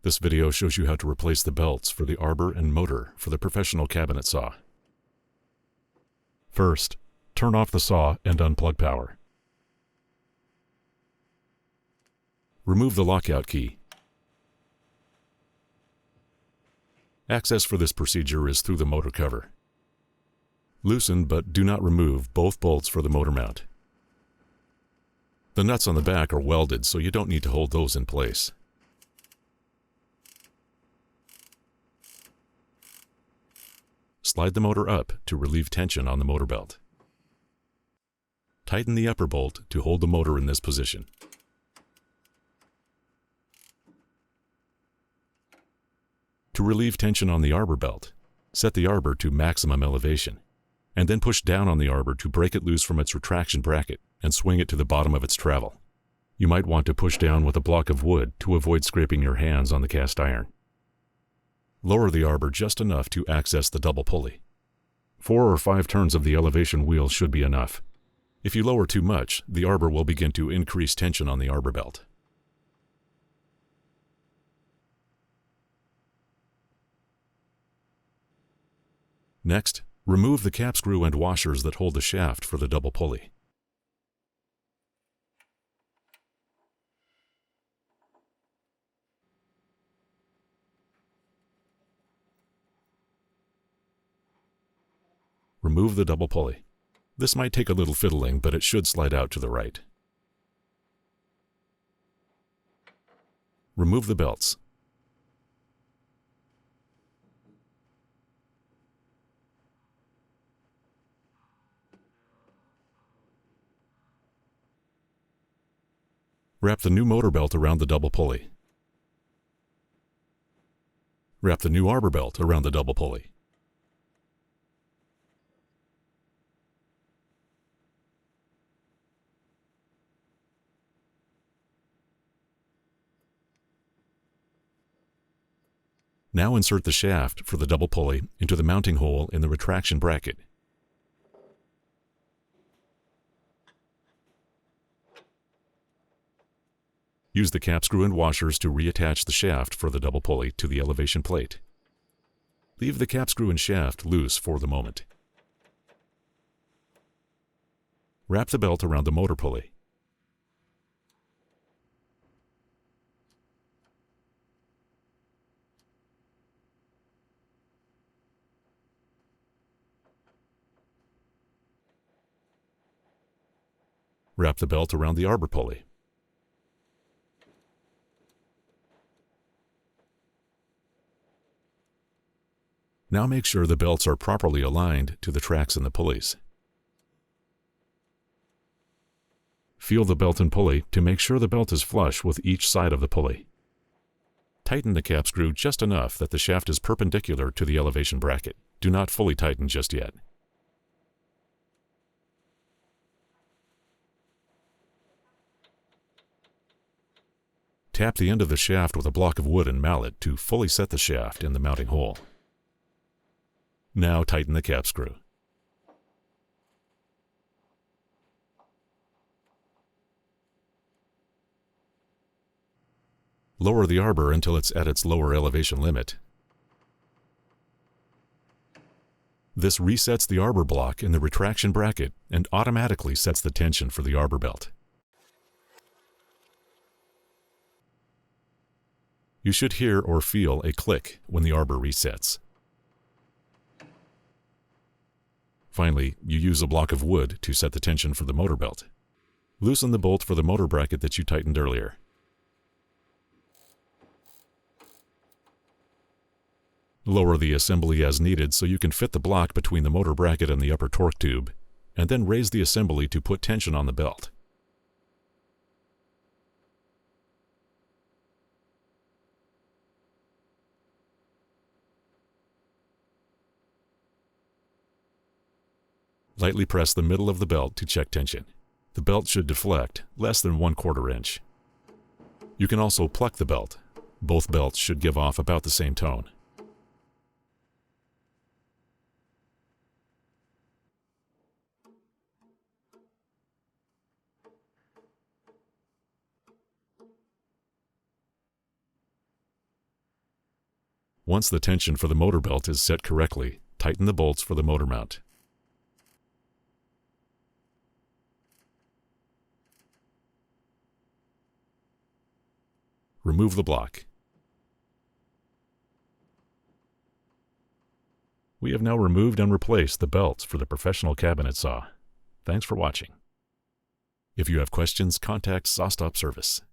This video shows you how to replace the belts for the arbor and motor for the professional cabinet saw. First, turn off the saw and unplug power. Remove the lockout key. Access for this procedure is through the motor cover. Loosen but do not remove both bolts for the motor mount. The nuts on the back are welded, so you don't need to hold those in place. Slide the motor up to relieve tension on the motor belt. Tighten the upper bolt to hold the motor in this position. To relieve tension on the arbor belt, set the arbor to maximum elevation, and then push down on the arbor to break it loose from its retraction bracket and swing it to the bottom of its travel. You might want to push down with a block of wood to avoid scraping your hands on the cast iron. Lower the arbor just enough to access the double pulley. 4 or 5 turns of the elevation wheel should be enough. If you lower too much, the arbor will begin to increase tension on the arbor belt. Next, remove the cap screw and washers that hold the shaft for the double pulley. Remove the double pulley. This might take a little fiddling, but it should slide out to the right. Remove the belts. Wrap the new motor belt around the double pulley. Wrap the new arbor belt around the double pulley. Now insert the shaft for the double pulley into the mounting hole in the retraction bracket. Use the cap screw and washers to reattach the shaft for the double pulley to the elevation plate. Leave the cap screw and shaft loose for the moment. Wrap the belt around the motor pulley. Wrap the belt around the arbor pulley. Now make sure the belts are properly aligned to the tracks in the pulleys. Feel the belt and pulley to make sure the belt is flush with each side of the pulley. Tighten the cap screw just enough that the shaft is perpendicular to the elevation bracket. Do not fully tighten just yet. Tap the end of the shaft with a block of wood and mallet to fully set the shaft in the mounting hole. Now tighten the cap screw. Lower the arbor until it's at its lower elevation limit. This resets the arbor block in the retraction bracket and automatically sets the tension for the arbor belt. You should hear or feel a click when the arbor resets. Finally, you use a block of wood to set the tension for the motor belt. Loosen the bolt for the motor bracket that you tightened earlier. Lower the assembly as needed so you can fit the block between the motor bracket and the upper torque tube, and then raise the assembly to put tension on the belt. Lightly press the middle of the belt to check tension. The belt should deflect less than 1/4 inch. You can also pluck the belt. Both belts should give off about the same tone. Once the tension for the motor belt is set correctly, tighten the bolts for the motor mount. Remove the block. We have now removed and replaced the belts for the professional cabinet saw. Thanks for watching. If you have questions, contact SawStop Service.